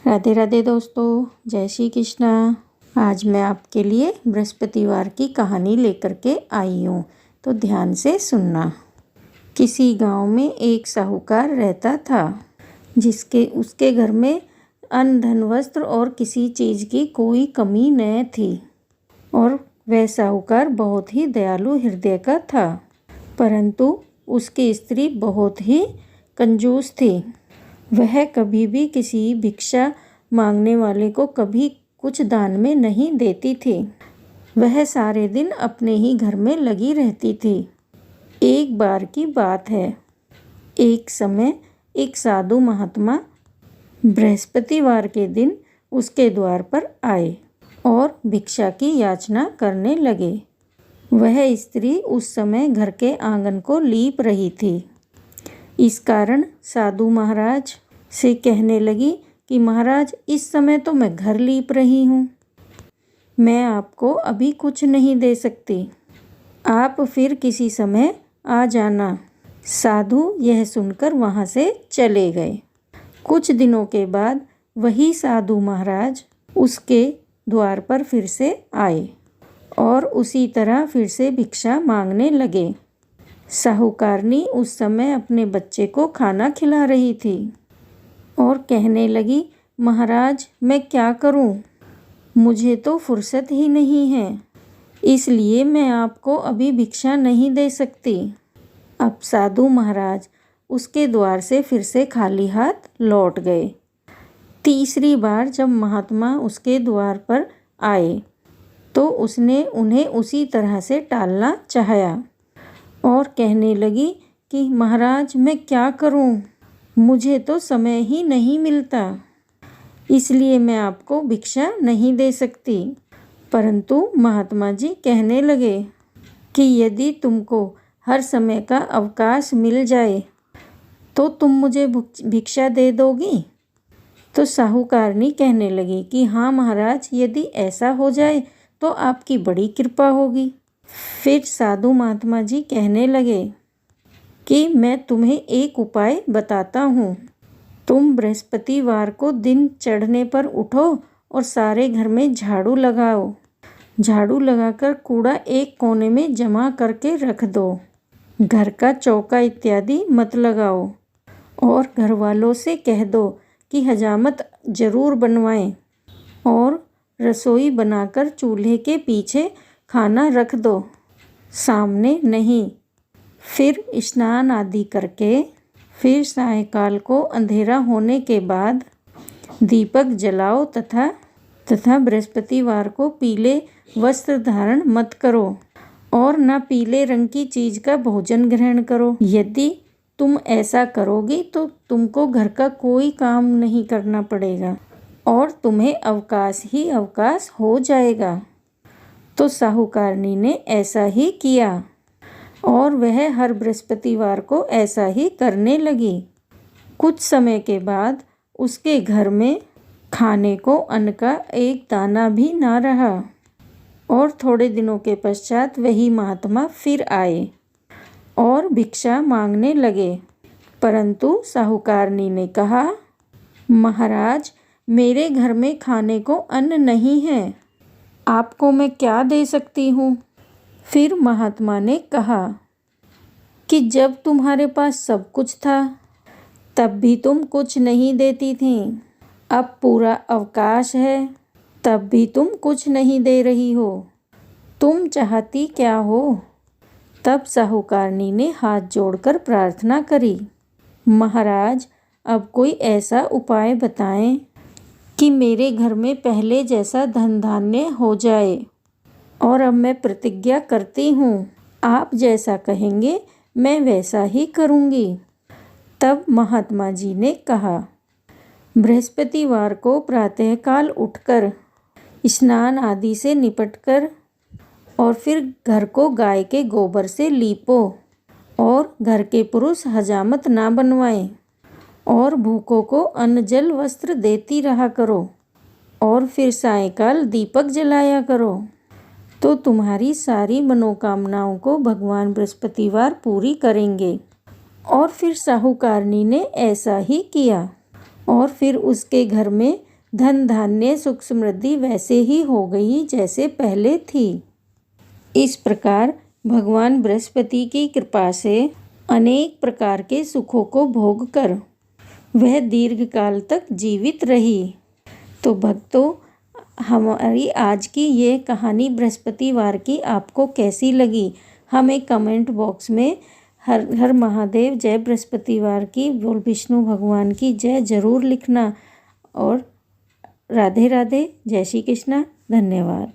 राधे राधे दोस्तों, जय श्री कृष्णा। आज मैं आपके लिए बृहस्पतिवार की कहानी लेकर के आई हूँ, तो ध्यान से सुनना। किसी गांव में एक साहूकार रहता था, उसके घर में अन्न धन वस्त्र और किसी चीज़ की कोई कमी न थी। और वह साहूकार बहुत ही दयालु हृदय का था, परंतु उसकी स्त्री बहुत ही कंजूस थी। वह कभी भी किसी भिक्षा मांगने वाले को कभी कुछ दान में नहीं देती थी। वह सारे दिन अपने ही घर में लगी रहती थी। एक बार की बात है, एक समय एक साधु महात्मा बृहस्पतिवार के दिन उसके द्वार पर आए और भिक्षा की याचना करने लगे। वह स्त्री उस समय घर के आंगन को लीप रही थी। इस कारण साधु महाराज से कहने लगी कि महाराज, इस समय तो मैं घर लीप रही हूँ, मैं आपको अभी कुछ नहीं दे सकती, आप फिर किसी समय आ जाना। साधु यह सुनकर वहाँ से चले गए। कुछ दिनों के बाद वही साधु महाराज उसके द्वार पर फिर से आए और उसी तरह फिर से भिक्षा मांगने लगे। साहूकारनी उस समय अपने बच्चे को खाना खिला रही थी और कहने लगी, महाराज मैं क्या करूं? मुझे तो फुर्सत ही नहीं है, इसलिए मैं आपको अभी भिक्षा नहीं दे सकती। अब साधु महाराज उसके द्वार से फिर से खाली हाथ लौट गए। तीसरी बार जब महात्मा उसके द्वार पर आए तो उसने उन्हें उसी तरह से टालना चाहा और कहने लगी कि महाराज मैं क्या करूं? मुझे तो समय ही नहीं मिलता, इसलिए मैं आपको भिक्षा नहीं दे सकती। परंतु महात्मा जी कहने लगे कि यदि तुमको हर समय का अवकाश मिल जाए तो तुम मुझे भिक्षा दे दोगी? तो साहूकारनी कहने लगी कि हाँ महाराज, यदि ऐसा हो जाए तो आपकी बड़ी कृपा होगी। फिर साधु महात्मा जी कहने लगे कि मैं तुम्हें एक उपाय बताता हूँ। तुम बृहस्पतिवार को दिन चढ़ने पर उठो और सारे घर में झाड़ू लगाओ। झाड़ू लगाकर कूड़ा एक कोने में जमा करके रख दो। घर का चौका इत्यादि मत लगाओ और घर वालों से कह दो कि हजामत जरूर बनवाएं और रसोई बनाकर चूल्हे के पीछे खाना रख दो, सामने नहीं। फिर स्नान आदि करके फिर सायंकाल को अंधेरा होने के बाद दीपक जलाओ तथा बृहस्पतिवार को पीले वस्त्र धारण मत करो और न पीले रंग की चीज़ का भोजन ग्रहण करो। यदि तुम ऐसा करोगी तो तुमको घर का कोई काम नहीं करना पड़ेगा और तुम्हें अवकाश ही अवकाश हो जाएगा। तो साहूकारनी ने ऐसा ही किया और वह हर बृहस्पतिवार को ऐसा ही करने लगी। कुछ समय के बाद उसके घर में खाने को अन्न का एक दाना भी ना रहा और थोड़े दिनों के पश्चात वही महात्मा फिर आए और भिक्षा मांगने लगे। परंतु साहूकारनी ने कहा, महाराज मेरे घर में खाने को अन्न नहीं है, आपको मैं क्या दे सकती हूँ? फिर महात्मा ने कहा कि जब तुम्हारे पास सब कुछ था तब भी तुम कुछ नहीं देती थी, अब पूरा अवकाश है तब भी तुम कुछ नहीं दे रही हो, तुम चाहती क्या हो? तब साहूकारनी ने हाथ जोड़कर प्रार्थना करी, महाराज अब कोई ऐसा उपाय बताएं कि मेरे घर में पहले जैसा धन धान्य हो जाए। और अब मैं प्रतिज्ञा करती हूँ, आप जैसा कहेंगे मैं वैसा ही करूँगी। तब महात्मा जी ने कहा, बृहस्पतिवार को प्रातःकाल उठकर स्नान आदि से निपटकर और फिर घर को गाय के गोबर से लीपो और घर के पुरुष हजामत ना बनवाएं और भूखों को अन्न जल वस्त्र देती रहा करो और फिर सायंकाल दीपक जलाया करो, तो तुम्हारी सारी मनोकामनाओं को भगवान बृहस्पतिवार पूरी करेंगे। और फिर साहूकारनी ने ऐसा ही किया और फिर उसके घर में धन धान्य सुख समृद्धि वैसे ही हो गई जैसे पहले थी। इस प्रकार भगवान बृहस्पति की कृपा से अनेक प्रकार के सुखों को भोग कर वह दीर्घ काल तक जीवित रही। तो भक्तों, हमारी आज की ये कहानी बृहस्पतिवार की आपको कैसी लगी? हमें कमेंट बॉक्स में हर हर महादेव, जय बृहस्पतिवार की, बोल विष्णु भगवान की जय जरूर लिखना। और राधे राधे, जय श्री कृष्णा, धन्यवाद।